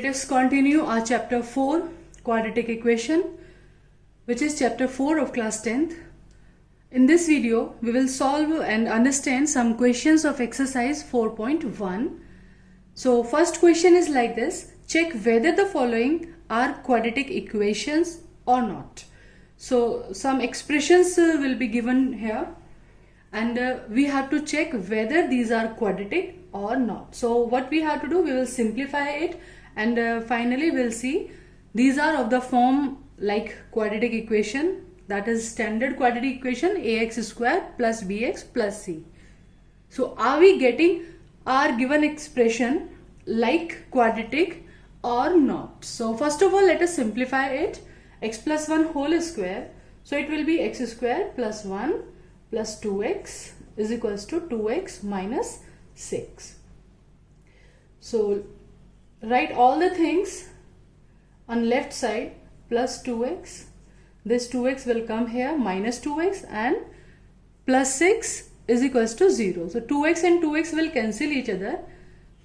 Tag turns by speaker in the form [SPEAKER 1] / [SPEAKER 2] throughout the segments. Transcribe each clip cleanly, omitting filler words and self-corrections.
[SPEAKER 1] us continue our chapter 4 quadratic equation, which is chapter 4 of class 10th. In this video, we will solve and understand some questions of exercise 4.1. So first question is like this: check whether the following are quadratic equations or not. So some expressions will be given here, and we have to check whether these are quadratic or not. So what we have to do, we will simplify it, and finally we'll see these are of the form like quadratic equation, that is standard quadratic equation ax square plus bx plus c. So are we getting our given expression like quadratic or not? So first of all, let us simplify it. X plus 1 whole square, so it will be x square plus 1 plus 2x is equals to 2x minus 6. So write all the things on left side, plus 2x, this 2x will come here, minus 2x, and plus 6 is equals to 0. So 2x and 2x will cancel each other.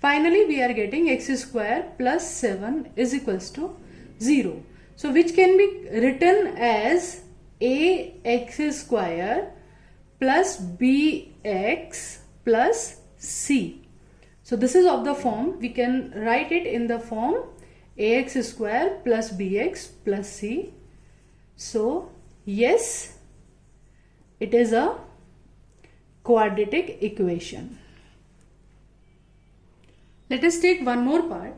[SPEAKER 1] Finally we are getting x square plus 7 is equals to 0. So which can be written as ax square plus bx plus c. So this is of the form, we can write it in the form ax square plus bx plus c. So yes, it is a quadratic equation. Let us take one more part: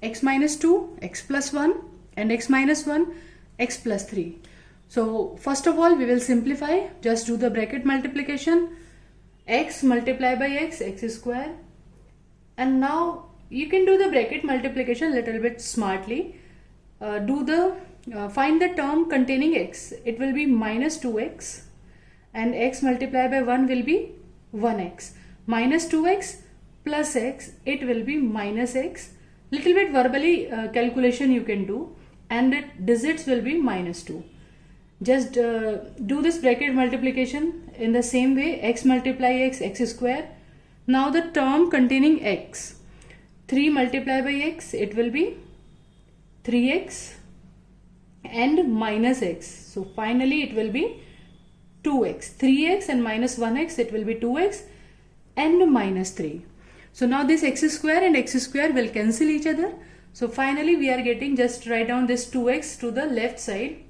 [SPEAKER 1] x minus 2, x plus 1, and x minus 1, x plus 3. So first of all, we will simplify. Just do the bracket multiplication. X multiplied by x, x square. And now you can do the bracket multiplication little bit smartly. Find the term containing x. It will be minus 2x, and x multiplied by 1 will be 1x. Minus 2x plus x, it will be minus x. Little bit verbally calculation you can do, and digits will be minus 2. Just do this bracket multiplication in the same way. X multiply x, x square. Now the term containing x, 3 multiplied by x, it will be 3x and minus x. So finally it will be 2x. 3x and minus 1x, it will be 2x and minus 3. So now this x square and x square will cancel each other. So finally we are getting, just write down this 2x to the left side.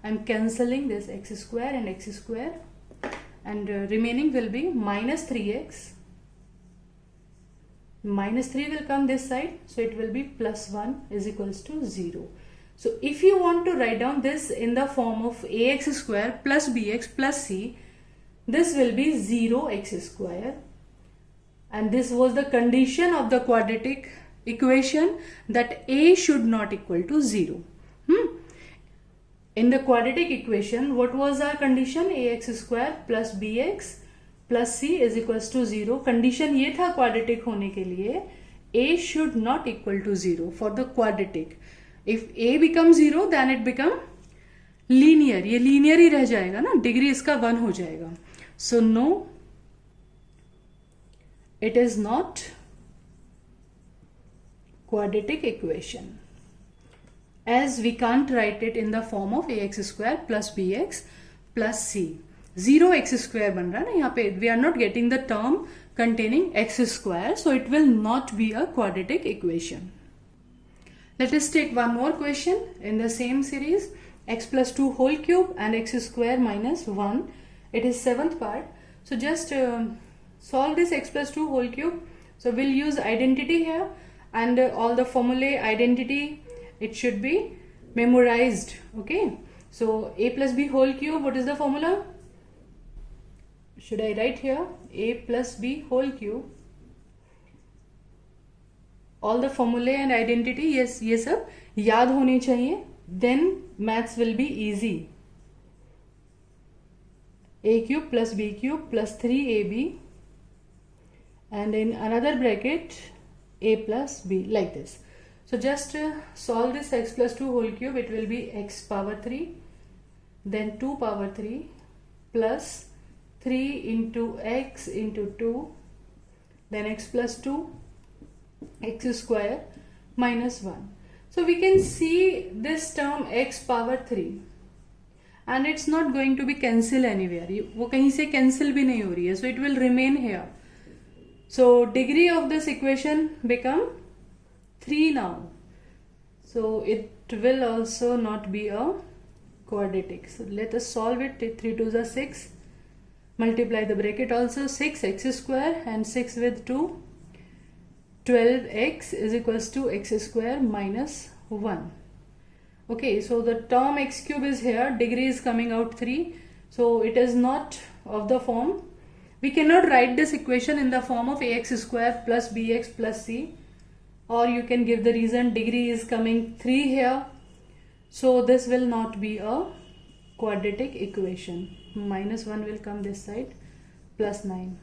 [SPEAKER 1] I am cancelling this x square and x square, and remaining will be minus 3x. Minus 3 will come this side, so it will be plus 1 is equals to 0. So if you want to write down this in the form of ax square plus bx plus c, this will be 0x square, and this was the condition of the quadratic equation, that a should not equal to 0. In the quadratic equation, what was our condition? ax square plus bx plus c is equals to 0. Condition ये था quadratic होने के लिए, a should not equal to 0 for the quadratic. If a becomes 0, then it become linear. ये linear ही रह जाएगा ना, degree इसका 1 हो जाएगा. So no, it is not quadratic equation, as we can't write it in the form of ax square plus bx plus c. 0x square बन रहा है ना यहाँ पे. We are not getting the term containing x square, so it will not be a quadratic equation. Let us take one more question in the same series: x plus 2 whole cube and x square minus 1. It is 7th part. So just solve this x plus 2 whole cube. So we'll use identity here, and all the formulae identity, it should be memorized. Okay, so a plus b whole cube, what is the formula? Should I write here? A plus b whole cube. All the formulae and identity, yes, ये सब याद होनी चाहिए. Then maths will be easy. A cube plus b cube plus 3ab, and in another bracket a plus b, like this. So just solve this x plus 2 whole cube. It will be x power 3, then 2 power 3 plus 3 into x into 2, then x plus 2 x square minus 1. So we can see this term x power 3 and it's not going to be cancel anywhere. वो कहीं से cancel भी नहीं हो रही है. So it will remain here. So degree of this equation become 3 now. So it will also not be a quadratic. So let us solve it. 3 2s are 6. Multiply the bracket also. 6x square and 6 with 2. 12x is equals to x square minus 1. Okay, so the term x cube is here. Degree is coming out 3. So it is not of the form. We cannot write this equation in the form of ax square plus bx plus c. Or you can give the reason degree is coming 3 here. So this will not be a quadratic equation. Minus 1 will come this side, plus 9.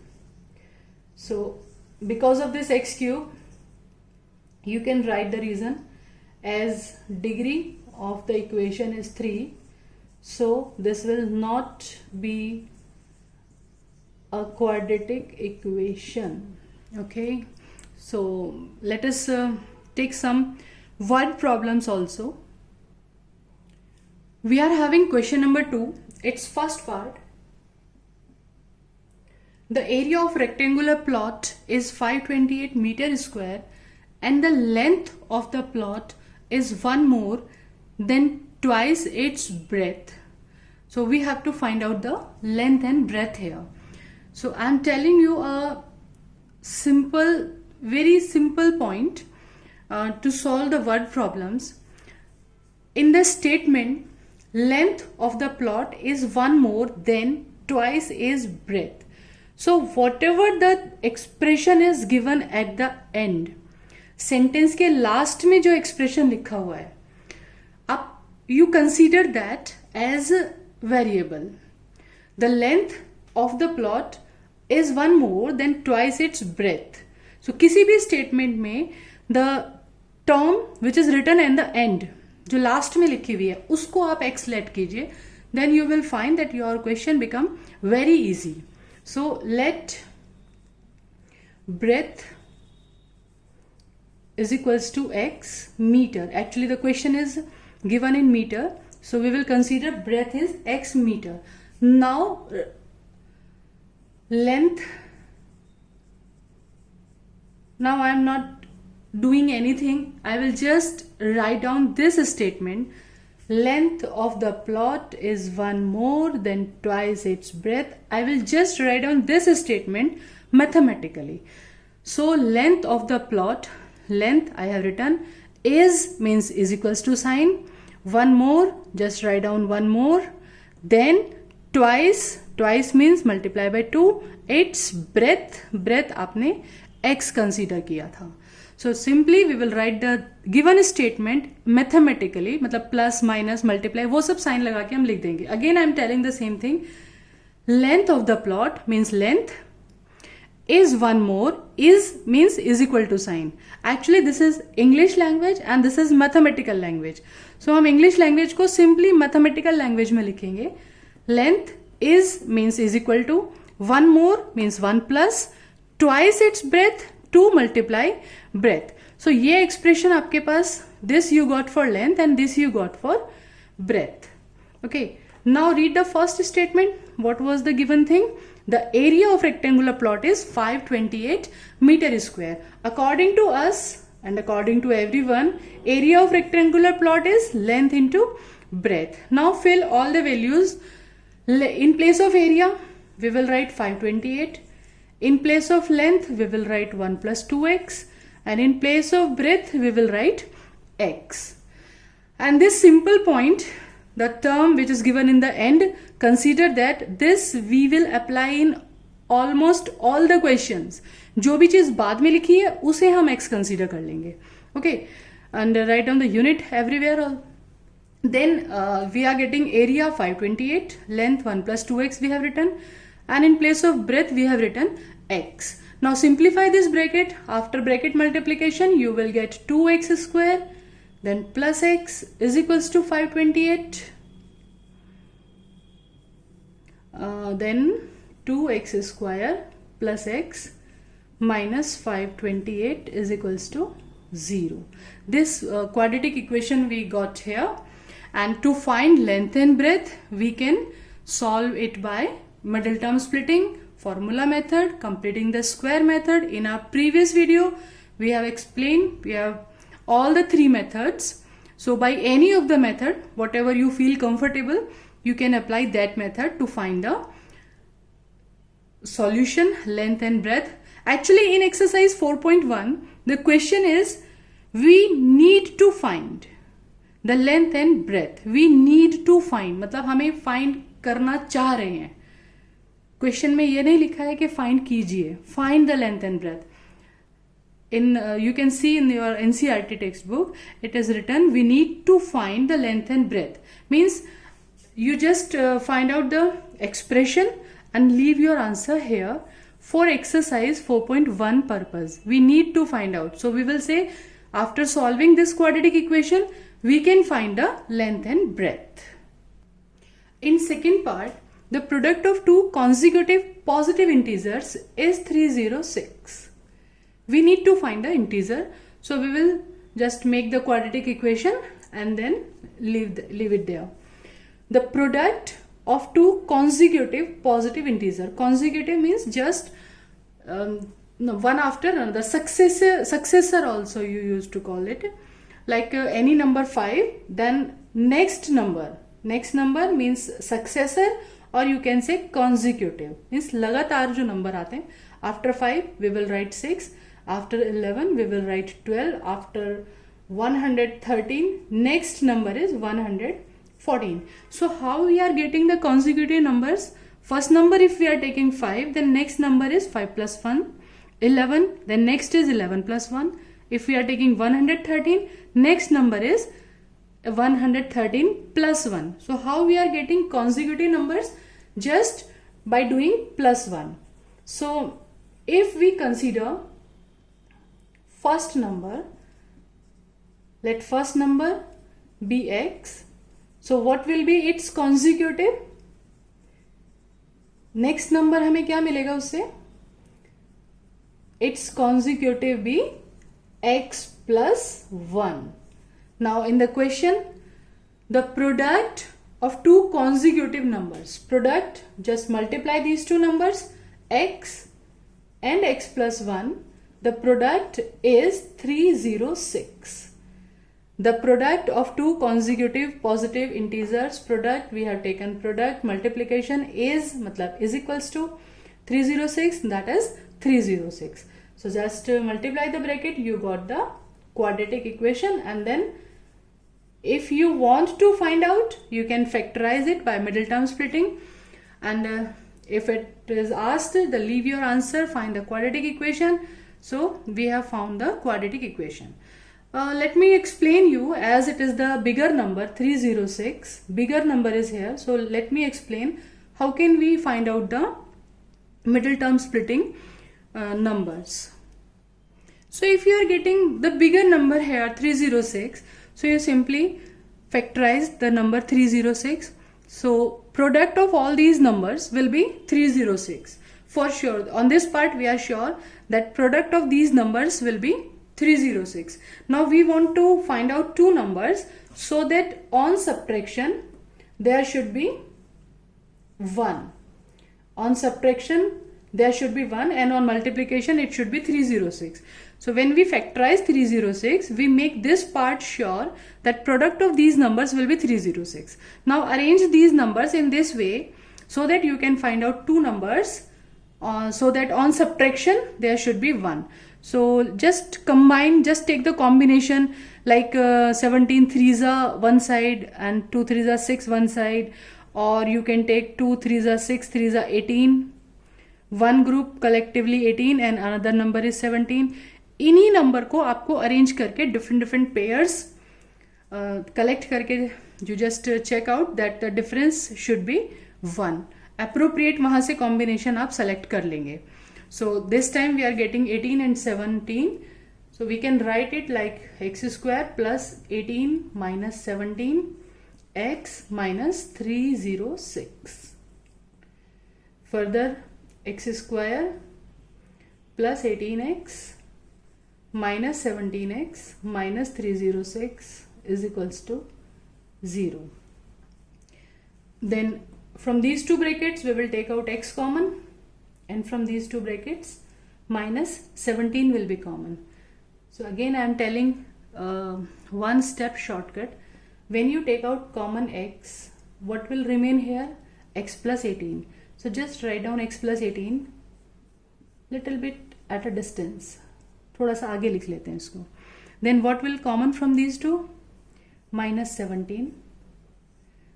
[SPEAKER 1] So because of this x cube, you can write the reason as degree of the equation is 3. So this will not be a quadratic equation. Okay, so let us take some word problems also. We are having question number 2. Its first part. The area of rectangular plot is 528 meter square and the length of the plot is one more than twice its breadth. So we have to find out the length and breadth here. So I am telling you a simple, very simple point to solve the word problems. In the statement, length of the plot is one more than twice its breadth. So whatever the expression is given at the end, sentence के last में जो expression लिखा हुआ है, अब you consider that as a variable. The length of the plot is one more than twice its breadth. So किसी भी statement में the term which is written at the end, जो last में लिखी हुई है, उसको आप x let कीजिए, then you will find that your question become very easy. So let breadth is equals to x meter. Actually the question is given in meter, so we will consider breadth is x meter. Now length, now I am not doing anything. I will just write down this statement. Length of the plot is one more than twice its breadth. I will just write down this statement mathematically. So length of the plot, length I have written, is means is equals to sign, one more, just write down one more, then twice, twice means multiply by 2, its breadth, breadth आपने x consider किया था. So simply we will write the given statement mathematically, मतलब plus minus multiply वो सब sign लगा के हम लिख देंगे. Again I am telling the same thing. Length of the plot means length, is one more, is means is equal to sign. Actually this is English language and this is mathematical language. So हम English language को simply mathematical language में लिखेंगे. Length is means is equal to one more means one plus twice its breadth, 2 multiply breadth. So ये expression आपके पास, this you got for length and this you got for breadth. Okay, now read the first statement. What was the given thing? The area of rectangular plot is 528 meter square. According to us and according to everyone, area of rectangular plot is length into breadth. Now fill all the values. In place of area, we will write 528. In place of length, we will write 1 plus 2x. And in place of breadth, we will write x. And this simple point, the term which is given in the end, consider that this we will apply in almost all the questions. जो भी चीज बाद में लिखी है उसे हम x consider कर लेंगे. Okay, and write down the unit everywhere. All. Then we are getting area 528, length 1 plus 2x we have written, and in place of breadth we have written x. Now simplify this bracket. After bracket multiplication you will get 2x square, then plus x is equals to 528. Then 2x square plus x minus 528 is equals to 0. This quadratic equation we got here, and to find length and breadth we can solve it by middle term splitting, formula method, completing the square method. In our previous video we have explained, we have all the three methods. So by any of the method, whatever you feel comfortable, you can apply that method to find the solution, length and breadth. Actually in exercise 4.1 the question is, we need to find the length and breadth. We need to find मतलब हमें find करना चाह रहे हैं. Question में ये नहीं लिखा है कि फाइंड कीजिए, find the length and breadth. In you can see in your NCERT textbook it is written, we need to find the length and breadth. Means you just find out the expression and leave your answer here for exercise 4.1 purpose. We need to find out. So we will say, after solving this quadratic equation we can find the length and breadth. In second part, the product of two consecutive positive integers is 306. We need to find the integer, so we will just make the quadratic equation and then leave it there. The product of two consecutive positive integer. Consecutive means just one after another. Successor also you used to call it. Like any number 5, then next number means successor, or you can say consecutive means लगातार जो number आते हैं. After 5 we will write 6. After 11 we will write 12. After 113 next number is 114. So how we are getting the consecutive numbers? First number if we are taking 5, then next number is 5 plus 1. 11, then next is 11 plus 1. If we are taking 113, next number is 113 plus 1. So how we are getting consecutive numbers? Just by doing plus 1. So if we consider first number, let first number be x. So what will be its consecutive? Next number हमें क्या मिलेगा उससे? Its consecutive be x plus 1. Now in the question, the product of two consecutive numbers. Product, just multiply these two numbers, x and x plus 1. The product is 306. The product of two consecutive positive integers, product, we have taken product, multiplication is equals to 306, that is 306. So just multiply the bracket, you got the quadratic equation, and then if you want to find out, you can factorize it by middle term splitting, and if it is asked, leave your answer, find the quadratic equation. So we have found the quadratic equation. Let me explain you, as it is the bigger number 306, bigger number is here. So let me explain how can we find out the middle term splitting numbers. So if you are getting the bigger number here 306, so you simply factorize the number 306. So product of all these numbers will be 306 for sure. On this part we are sure that product of these numbers will be 306. Now we want to find out two numbers, so that on subtraction there should be 1. On subtraction there should be 1, and on multiplication it should be 306. So when we factorize 306, we make this part sure that product of these numbers will be 306. Now arrange these numbers in this way so that you can find out two numbers, so that on subtraction there should be 1. So just combine, just take the combination, like 17 threes are one side and 2 threes are 6 one side, or you can take 2 threes are 6, threes are 18. One group collectively 18 and another number is 17. इन्हीं number को आपको arrange करके different pairs collect करके you just check out that the difference should be 1. Appropriate वहां से combination आप select कर लेंगे. So this time we are getting 18 and 17. So we can write it like x square plus 18 minus 17 x minus 306. Further, x square plus 18x minus 17x minus 306 is equals to 0. Then from these two brackets we will take out x common, and from these two brackets minus 17 will be common. So again I am telling one step shortcut. When you take out common x, what will remain here? X plus 18. So just write down x plus 18 little bit at a distance. थोड़ा सा आगे लिख लेते हैं इसको. Then what will common from these two? Minus 17.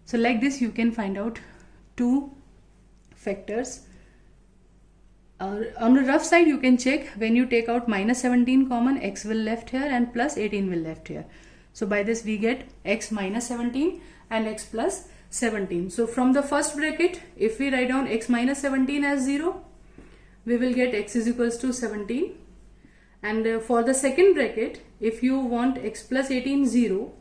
[SPEAKER 1] So like this you can find out two factors. On the rough side you can check, when you take out minus 17 common, x will left here and plus 18 will left here. So by this we get x minus 17 and x plus 17. So from the first bracket, if we write down x minus 17 as 0, we will get x is equals to 17. And for the second bracket, if you want x plus 18 0,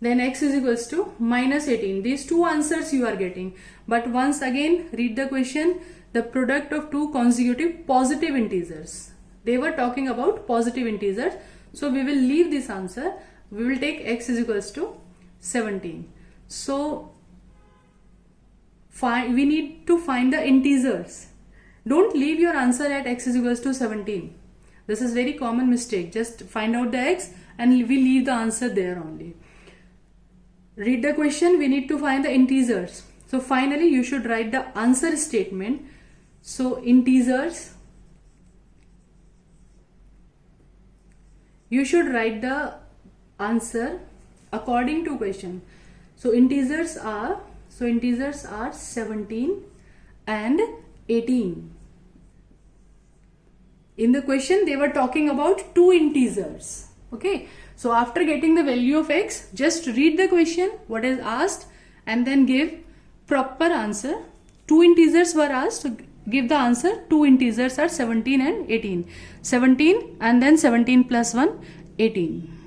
[SPEAKER 1] then x is equals to minus 18. These two answers you are getting. But once again read the question, the product of two consecutive positive integers. They were talking about positive integers. So we will leave this answer. We will take x is equals to 17. So we need to find the integers. Don't leave your answer at x is equals to 17. This is very common mistake. Just find out the x and we leave the answer there only. Read the question. We need to find the integers. So finally you should write the answer statement. So integers, you should write the answer according to question. So integers are 17 and 18. In the question they were talking about two integers. Okay. So after getting the value of x, just read the question, what is asked, and then give proper answer. Two integers were asked, so give the answer. Two integers are 17 and 18. 17 and then 17 plus 1, 18.